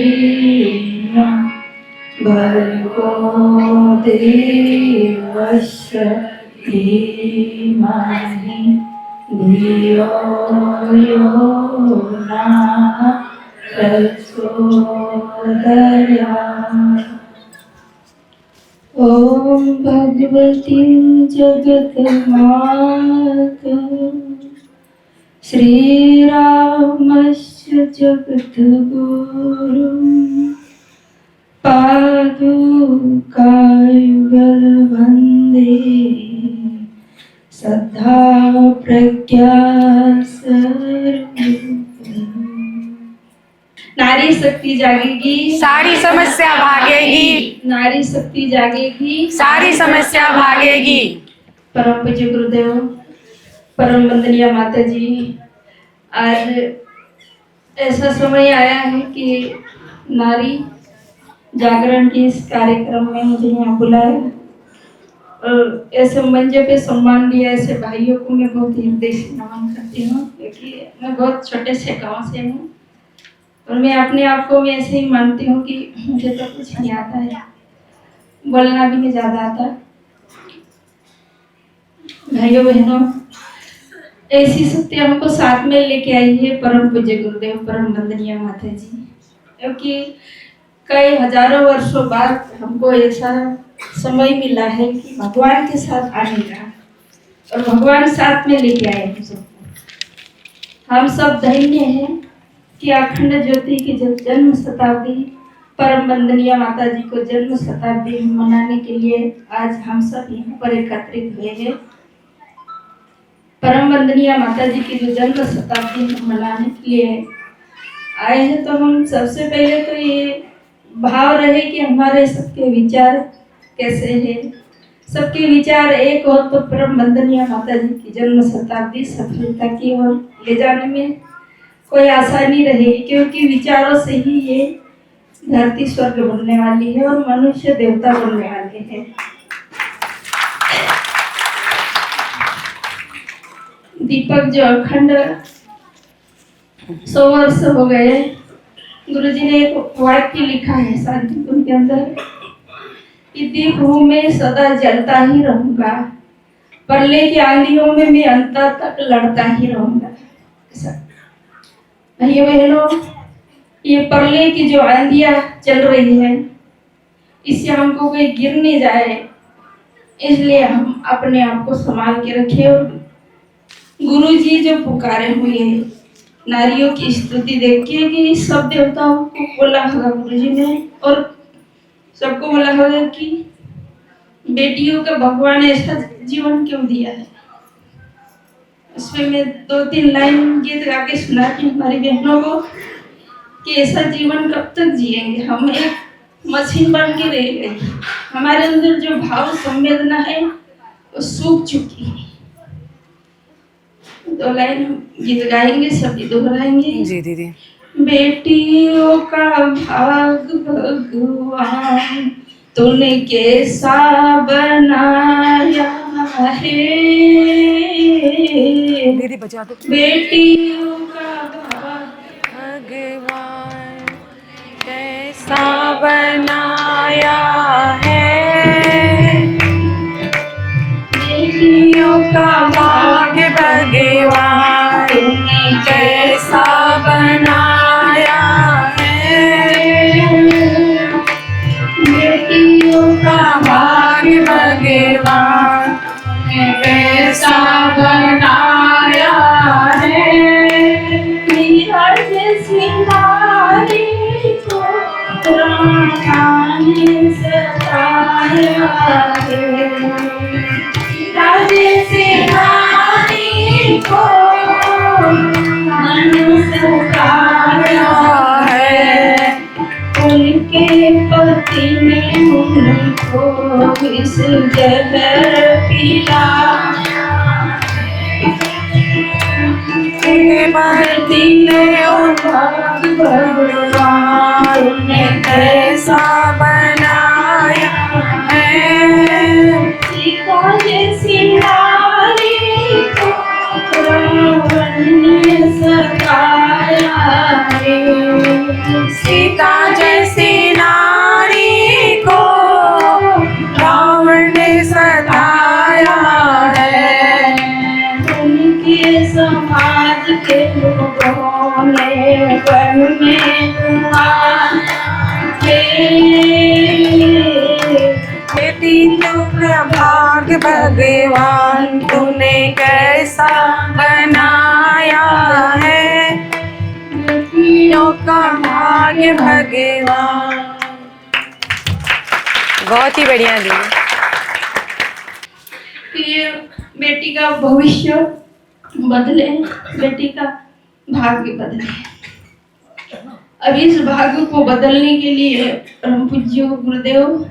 तत्सवितुर्वरेण्यं भर्गो देवस्य धीमहि धियो यो नः प्रचोदयात्। ॐ भगवती जगन्माता श्रीरामस्य जगद्गुरु पादुकायुगल वन्दे सदा प्रज्ञा स्वरूप। नारी शक्ति जागेगी, सारी समस्या भागेगी। नारी शक्ति जागेगी, सारी समस्या भागेगी। परम पूज्य गुरुदेव, परम वंदनीय माता जी, आज ऐसा समय आया है कि नारी जागरण के इस कार्यक्रम में मुझे यहाँ बुलाया और ऐसे मंच पे सम्मान दिया। ऐसे भाइयों को मैं बहुत हृदय से नमन करती हूँ, क्योंकि मैं बहुत छोटे से गांव से हूँ और मैं अपने आप को मैं ऐसे ही मानती हूँ कि मुझे तो कुछ नहीं आता है, बोलना भी नहीं ज़्यादा आता। भाइयों बहनों, ऐसी शक्ति हमको साथ में लेके आई है परम पूज्य गुरुदेव, परम वंदनीय माता जी, क्योंकि कई हजारों वर्षों बाद हमको ऐसा समय मिला है कि भगवान के साथ आने का, और भगवान साथ में लेके आए हम सबको। हम सब धन्य हैं कि अखंड ज्योति की जन्म शताब्दी, परम वंदनीय माता जी को जन्म शताब्दी मनाने के लिए आज हम सब यहाँ पर एकत्रित हुए हैं। परम वंदनीय माता जी की जो जन्म शताब्दी मनाने के लिए आए हैं, तो हम सबसे पहले तो ये भाव रहे कि हमारे सबके विचार कैसे हैं। सबके विचार एक हो तो परम वंदनीय माता जी की जन्म शताब्दी सफलता की ओर ले जाने में कोई आसानी रहेगी, क्योंकि विचारों से ही ये धरती स्वर्ग बनने वाली है और मनुष्य देवता बनने वाले हैं। दीपक जो अखंड 100 वर्ष हो गए, गुरुजी ने एक वाक्य लिखा है शांति कुंज के अंदर कि दीप हूँ मैं सदा जलता ही रहूंगा, प्रलय की आंधियों में मैं अंत तक लड़ता ही रहूंगा। भाइयों बहनों, ये प्रलय की जो आंधियां चल रही है, इससे हमको कोई गिर नहीं जाए, इसलिए हम अपने आप को संभाल के रखें। और गुरुजी जो पुकारे हुए नारियों की स्तुति देखिए कि सब देवताओं को बोला होगा गुरुजी ने, और सबको बोला होगा कि बेटियों का भगवान ऐसा जीवन क्यों दिया है। उसमें मैं 2-3 लाइन गीत गा के सुनाती हूँ हमारी बहनों को कि ऐसा जीवन कब तक जिएंगे। हम एक मशीन बन के रह गए, हमारे अंदर जो भाव संवेदना है वो सूख चुकी है। 2 लाइन गीत गाएंगे, सभी दोहराएंगे। जी दीदी। बेटियों का भाग भगवान तूने कैसा बनाया है, दीदी बचा दो। बेटियों का भाग भगवान कैसा बनाया है, बेटियों का भाग भगवान तूने कैसा बनाया है, बेटियों का भाग भगवान तूने कैसा बनाया है। मीरा जैसी नारी को राजा ने सताया है, मीरा जैसी नारी को सताया है, उनके पति ने उनको इस जहर पिला, पति ने भगवान ने कैसा बनाया है। सीता जैसी सीता जैसी नारी को रावण ने सताया है। उनके समाज के लोगों ने वन में बेटी तू भाग भगवान तूने कैसा बनाया है, बेटियों का भाग्य भगवान। बहुत ही बढ़िया दी। कि बेटी का भविष्य बदले, बेटी का भाग्य बदले। अब इस भाग्य को बदलने के लिए परम पूज्य गुरुदेव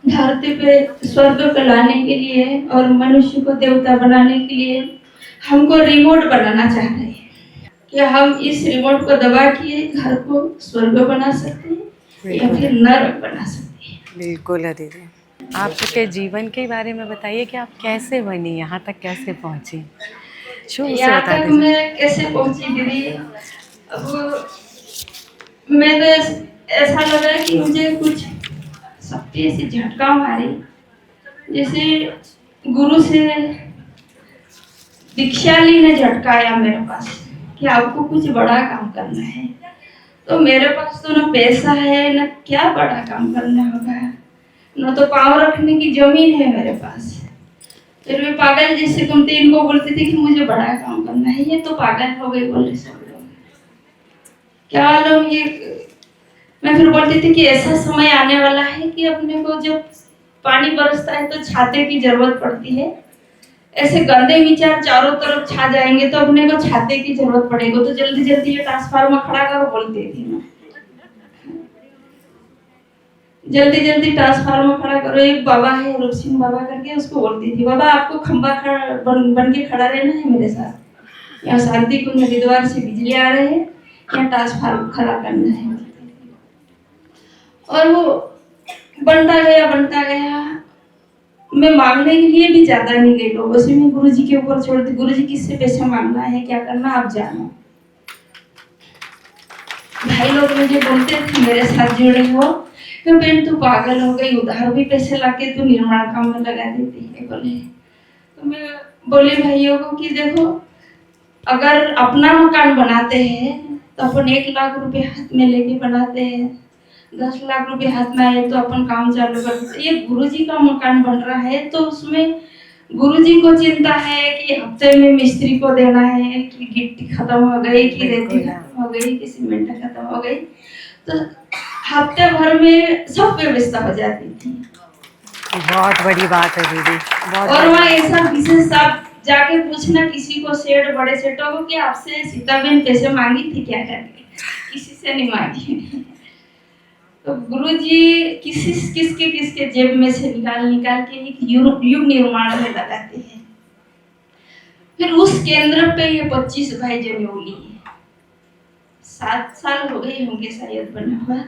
धरती पे स्वर्ग पे लाने के लिए और मनुष्य को देवता बनाने के लिए हमको रिमोट बनाना चाह रहे हैं कि हम इस रिमोट को दबा के घर को स्वर्ग बना सकते हैं या फिर नरक बना सकते हैं। बिल्कुल दीदी। आपके जीवन के बारे में बताइए कि आप कैसे बनी, यहाँ तक कैसे पहुँची? यहाँ तक मैं कैसे पहुँची दीदी, अब मैं तो ऐसा लगा कि मुझे कुछ शक्ति से झटका मारी, जैसे गुरु से दीक्षा ली ने झटकाया मेरे पास कि आपको कुछ बड़ा काम करना है। तो मेरे पास तो ना पैसा है ना क्या बड़ा काम करना होगा, ना तो पाँव रखने की जमीन है मेरे पास। फिर मैं पागल जैसे घूमते इनको बोलती थी कि मुझे बड़ा काम करना है, ये तो पागल हो गई बोले सब लोग। क्या लोग ये, मैं फिर बोलती थी कि ऐसा समय आने वाला है कि अपने को जब पानी बरसता है तो छाते की जरूरत पड़ती है, ऐसे गंदे विचार चारों तरफ छा जाएंगे तो अपने को छाते की जरूरत पड़ेगी। तो जल्दी जल्दी ये ट्रांसफार्मर खड़ा करो बोलती थी ना, जल्दी जल्दी ट्रांसफार्मर खड़ा करो। एक बाबा है रूप सिंह बाबा करके, उसको बोलती थी बाबा आपको खंबा बन के खड़ा रहना है मेरे साथ, यहाँ शांति कुंज हरिद्वार से बिजली आ रहे हैं, यहाँ ट्रांसफार्मर खड़ा करना है। और वो बनता गया। मैं मांगने के लिए भी ज्यादा नहीं गई लोगों से, मैं गुरुजी के ऊपर छोड़ दी। गुरुजी किससे पैसा मांगना है, क्या करना आप जानो। भाई लोग मुझे बोलते थे मेरे साथ जुड़े हो कि बहन तू पागल हो गई, उधार भी पैसे लाके तू निर्माण काम में लगा देती है बोले। तो मैं बोली भाइयों को कि देखो अगर अपना मकान बनाते हैं तो अपन 1 लाख रुपए हाथ में लेके बनाते हैं, 10 लाख रुपए हाथ में आए तो अपन काम चालू करते। ये गुरुजी का मकान बन रहा है तो उसमें गुरुजी को चिंता है कि हफ्ते में मिस्त्री को देना है कि गिट्टी खत्म हो गई, कि रेती खत्म हो गई, कि सीमेंट खत्म हो गई, तो हफ्ते भर में सब व्यवस्था हो जाती थी। बहुत बड़ी बात है दीदी। और वहाँ ऐसा विशेष आप जाके पूछना किसी को, सेठ बड़े सेठों को कि आपसे सीताबेन पैसे मांगी थी क्या करके, किसी से नहीं मांगी। तो गुरुजी किसके जेब में से निकाल के एक युग निर्माण में लगाते हैं। फिर उस केंद्र पे ये 25 भाई जनेऊ लिए, 7 साल हो गए होंगे शायद बना हुआ।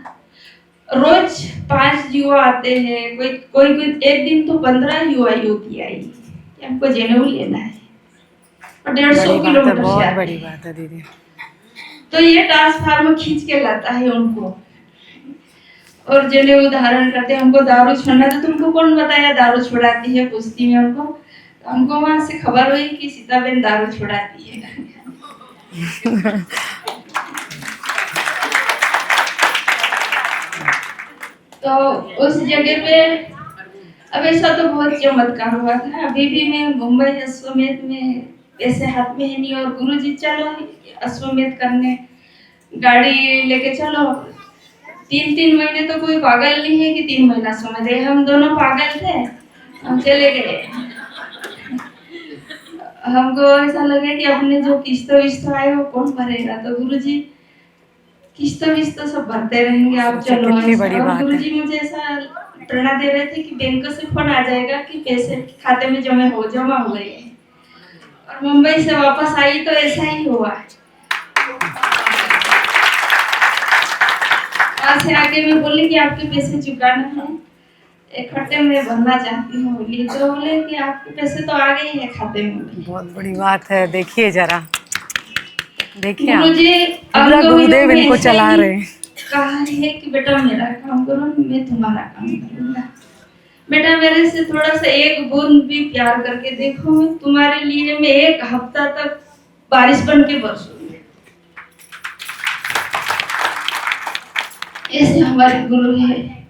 रोज 5 युवा आते हैं, कोई एक दिन तो 15 युवा युवती आई कि हमको जनेऊ लेना है, और 150 किलोमीटर से। बहुत बड़ी बात है दीदी। तो ये ट्रांसफार्मर खींच के लाता है उनको और जनेऊ धारण करते हैं। हमको दारू छोड़ना, तो तुमको कौन बताया दारू छुड़ाती है, पूछती है हमको। तो हमको वहां से खबर हुई कि सीताबेन दारू छुड़ाती है। तो उस जगह पे अब ऐसा तो बहुत चमत्कार हुआ था। अभी भी मैं मुंबई अश्वमेध में ऐसे हाथ में है नहीं, और गुरुजी चलो अश्वमेध करने, गाड़ी लेके चलो। 3 महीने तो कोई पागल नहीं है कि 3 महीना समय दे, हम दोनों पागल थे, हम चले गए। हमको ऐसा लगा कि अपने जो किस्त विस्त आए वो कौन भरेगा, तो गुरुजी किस्त विस्त सब भरते रहेंगे, आप चलो। और गुरुजी मुझे ऐसा प्रेरणा दे रहे थे कि बैंक से फोन आ जाएगा कि पैसे खाते में जमा हो गए हैं। और मुंबई से वापस आई तो ऐसा ही हुआ। वहां से आके मैं बोली कि आपके पैसे चुकाना है, इकट्ठे में भरना चाहती हूँ। बोली तो बोले कि आपके पैसे तो आ गए हैं खाते में। बहुत बड़ी बात है, देखिए जरा देखिए आप गुरुजी पूरा अंकों गुरुदेव में इनको ऐसा चला ही रहे हैं। कहा है कि बेटा मेरा काम करो, मैं तुम्हारा काम करूंगा। बेटा मेरे से थोड़ा सा एक बूंद भी प्यार करके देखो, मैं तुम्हारे लिए मैं 1 हफ्ता तक बारिश बन के बरसूंगी। ऐसे हमारे गुरु है।